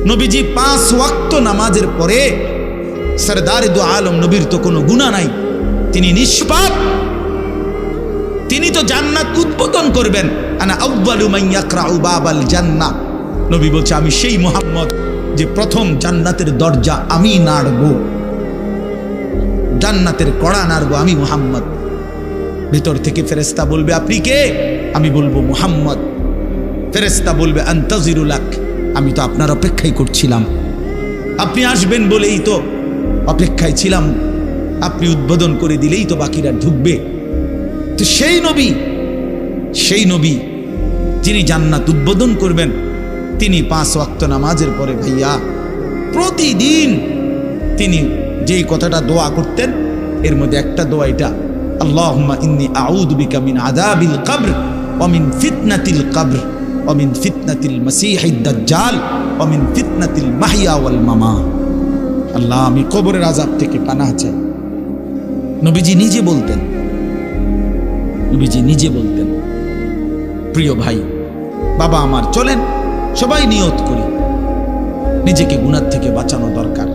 নবীজি 5 ওয়াক্ত নামাজের পরে সরদার দু আলম নবীর তো কোনো গুনাহ নাই, তিনি নিষ্পাপ, তিনি তো জান্নাত উদ্বোধন করবেন। আনা আউয়ালু মান ইয়াকরাউ বাবাল জান্নাহ, নবী বলছে আমি সেই মুহাম্মদ যে প্রথম জান্নাতের দরজা আমি নাড়ব, জান্নাতের কড়া নাড়ব আমি মুহাম্মদ। ভিতর থেকে ফেরেশতা বলবে আপনি কে? আমি বলবো মুহাম্মদ। ফেরেশতা বলবে আনতাজিরু লাক, আমি তো আপনার অপেক্ষাই করছিলাম, আপনি আসবেন বলেই তো অপেক্ষায় ছিলাম, আপনি উদ্বোধন করে দিলেই তো বাকিরা ঢুকবে। তো সেই নবী যিনি জান্নাত উদ্বোধন করবেন, তিনি 5 ওয়াক্ত নামাজের পরে ভাইয়া প্রতিদিন তিনি যেই কথাটা দোয়া করতেন, এর মধ্যে একটা দোয়া এটা, আল্লাহুম্মা ইন্নী আউযু বিকা মিন আযাবিল কবর ওয়া মিন ফিতনাতিল কবর ওয়া মিন ফিতনাতিল মাসীহিদ দাজ্জাল ওয়া মিন ফিতনাতিল মাহইয়া ওয়াল মামাত। আল্লাহ আমি কবরের আযাব থেকে পানাহ চাই। নবীজি নিজে বলতেন। প্রিয় ভাই, বাবা আমার, চলেন সবাই নিয়ত করি, নিজেকে গুনাহ থেকে বাঁচানো দরকার।